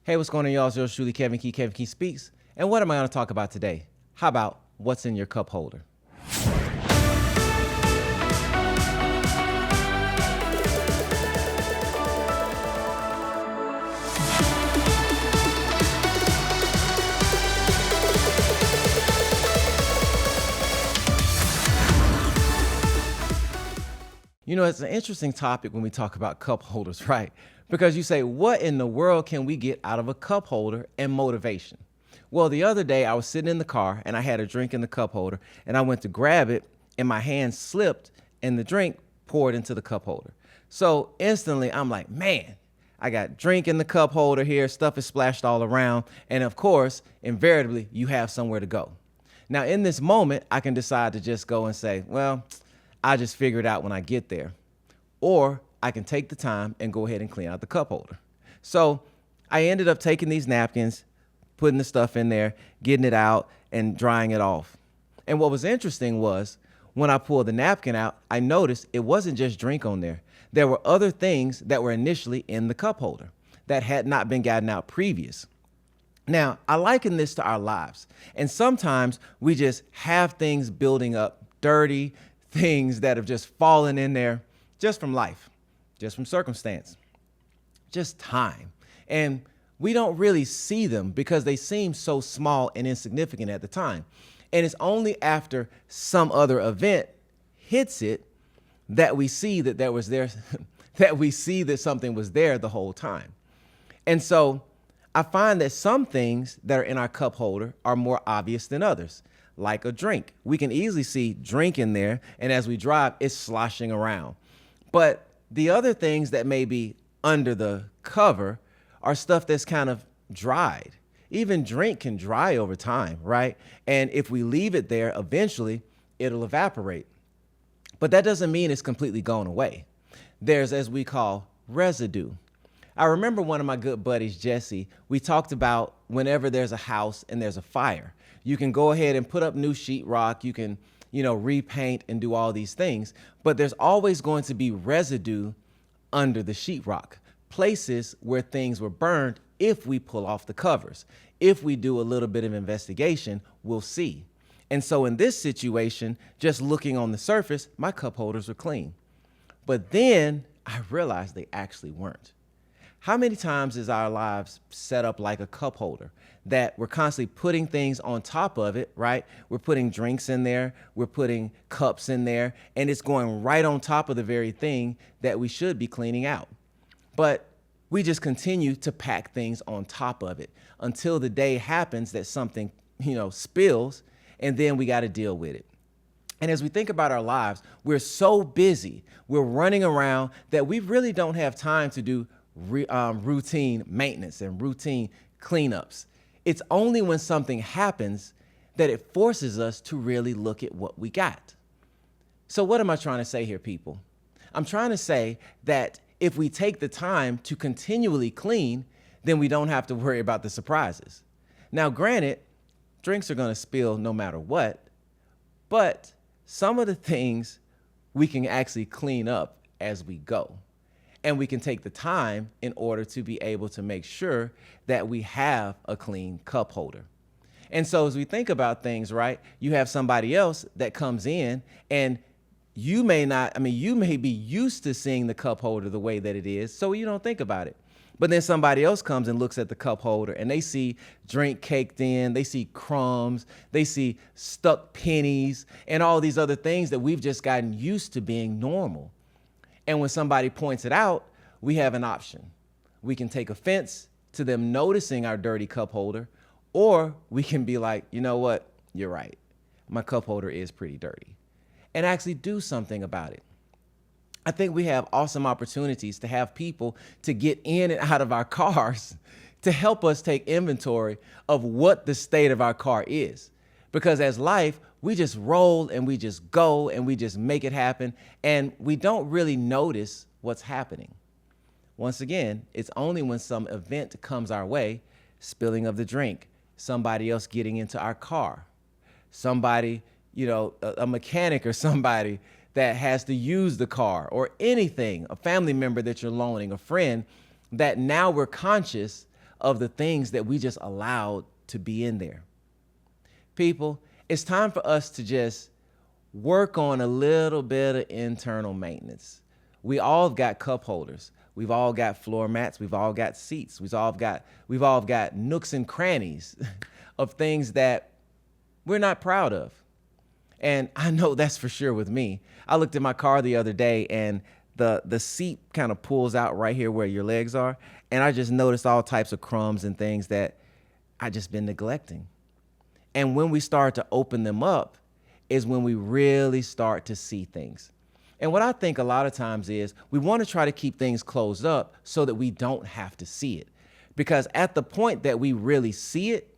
Hey, what's going on, y'all? It's yours truly, Kevin Key Speaks. And what am I going to talk about today? How about what's in your cup holder? You know, it's an interesting topic when we talk about cup holders, right? Because you say, what in the world can we get out of a cup holder and motivation? Well, the other day I was sitting in the car and I had a drink in the cup holder and I went to grab it and my hand slipped and the drink poured into the cup holder. So instantly I'm like, man, I got drink in the cup holder here, stuff is splashed all around. And of course, invariably, you have somewhere to go. Now, in this moment, I can decide to just go and say, well, I just figure it out when I get there. Or I can take the time and go ahead and clean out the cup holder. So I ended up taking these napkins, putting the stuff in there, getting it out, and drying it off. And what was interesting was when I pulled the napkin out, I noticed it wasn't just drink on there. There were other things that were initially in the cup holder that had not been gotten out previous. Now, I liken this to our lives. And sometimes we just have things building up, dirty things that have just fallen in there just from life, just from circumstance, just time. And we don't really see them because they seem so small and insignificant at the time. And it's only after some other event hits it that we see that there was there, that we see that something was there the whole time. And so I find that some things that are in our cup holder are more obvious than others. Like a drink. We can easily see drink in there, and as we drive, it's sloshing around. But the other things that may be under the cover are stuff that's kind of dried. Even drink can dry over time, right? And if we leave it there, eventually it'll evaporate. But that doesn't mean it's completely gone away. There's, as we call, residue. I remember one of my good buddies, Jesse, we talked about whenever there's a house and there's a fire, you can go ahead and put up new sheetrock, you can, repaint and do all these things, but there's always going to be residue under the sheetrock, places where things were burned if we pull off the covers. If we do a little bit of investigation, we'll see. And so in this situation, just looking on the surface, my cup holders were clean. But then I realized they actually weren't. How many times is our lives set up like a cup holder that we're constantly putting things on top of it, right? We're putting drinks in there, we're putting cups in there, and it's going right on top of the very thing that we should be cleaning out. But we just continue to pack things on top of it until the day happens that something, spills, and then we got to deal with it. And as we think about our lives, we're so busy, we're running around that we really don't have time to do routine maintenance and routine cleanups. It's only when something happens that it forces us to really look at what we got. So what am I trying to say here, people? I'm trying to say that if we take the time to continually clean, then we don't have to worry about the surprises. Now, granted, drinks are going to spill no matter what, but some of the things we can actually clean up as we go. And we can take the time in order to be able to make sure that we have a clean cup holder. And so as we think about things, right, you have somebody else that comes in and you may be used to seeing the cup holder the way that it is, so you don't think about it. But then somebody else comes and looks at the cup holder and they see drink caked in, they see crumbs, they see stuck pennies and all these other things that we've just gotten used to being normal. And when somebody points it out, we have an option. We can take offense to them noticing our dirty cup holder, or we can be like, you know what? You're right. My cup holder is pretty dirty, and actually do something about it. I think we have awesome opportunities to have people to get in and out of our cars to help us take inventory of what the state of our car is. Because as life, we just roll and we just go and we just make it happen, and we don't really notice what's happening. Once again, it's only when some event comes our way, spilling of the drink, somebody else getting into our car, somebody, a mechanic or somebody that has to use the car, or anything, a family member that you're loaning, a friend, that now we're conscious of the things that we just allowed to be in there. People, it's time for us to just work on a little bit of internal maintenance. We all got cup holders. We've all got floor mats. We've all got seats. We've all got nooks and crannies of things that we're not proud of. And I know that's for sure with me. I looked at my car the other day and the seat kind of pulls out right here where your legs are. And I just noticed all types of crumbs and things that I just been neglecting. And when we start to open them up is when we really start to see things. And what I think a lot of times is we want to try to keep things closed up so that we don't have to see it. Because at the point that we really see it,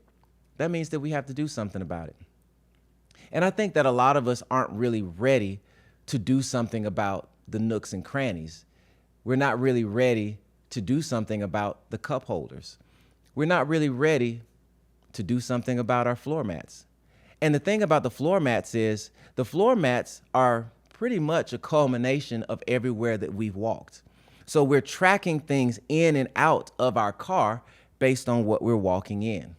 that means that we have to do something about it. And I think that a lot of us aren't really ready to do something about the nooks and crannies. We're not really ready to do something about the cup holders. We're not really ready to do something about our floor mats. And the thing about the floor mats is the floor mats are pretty much a culmination of everywhere that we've walked. So we're tracking things in and out of our car based on what we're walking in.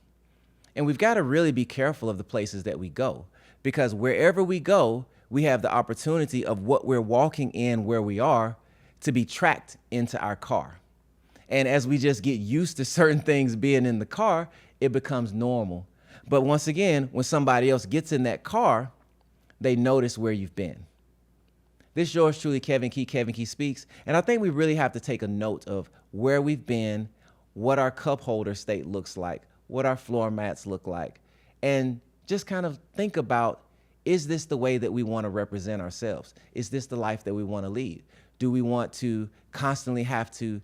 And we've got to really be careful of the places that we go, because wherever we go, we have the opportunity of what we're walking in where we are to be tracked into our car. And as we just get used to certain things being in the car, it becomes normal. But once again, when somebody else gets in that car, they notice where you've been. This is yours truly, Kevin Key Speaks. And I think we really have to take a note of where we've been, what our cup holder state looks like, what our floor mats look like, and just kind of think about, is this the way that we want to represent ourselves? Is this the life that we want to lead? Do we want to constantly have to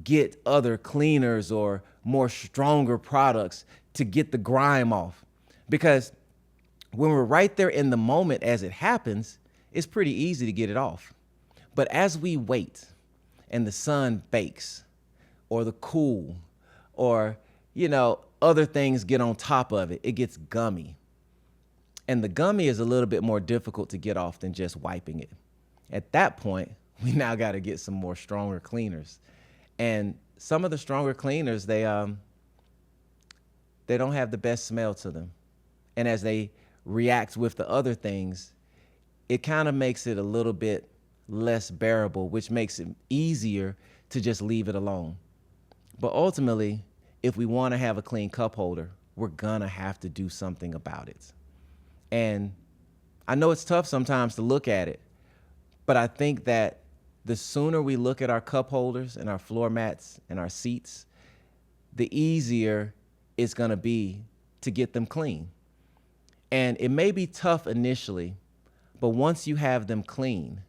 get other cleaners or more stronger products to get the grime off? Because when we're right there in the moment as it happens, it's pretty easy to get it off. But as we wait and the sun bakes or the cool or, other things get on top of it, it gets gummy. And the gummy is a little bit more difficult to get off than just wiping it. At that point, we now got to get some more stronger cleaners. And some of the stronger cleaners, they don't have the best smell to them. And as they react with the other things, it kind of makes it a little bit less bearable, which makes it easier to just leave it alone. But ultimately, if we want to have a clean cup holder, we're gonna have to do something about it. And I know it's tough sometimes to look at it, but I think that the sooner we look at our cup holders and our floor mats and our seats, the easier it's gonna be to get them clean. And it may be tough initially, but once you have them clean,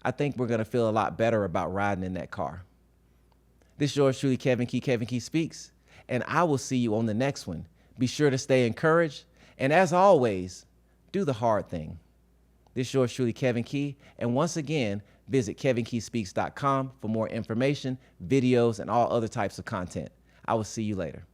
I think we're gonna feel a lot better about riding in that car. This is yours truly, Kevin Key Speaks, and I will see you on the next one. Be sure to stay encouraged, and as always, do the hard thing. This is yours truly, Kevin Key, and once again, visit kevinkeyspeaks.com for more information, videos, and all other types of content. I will see you later.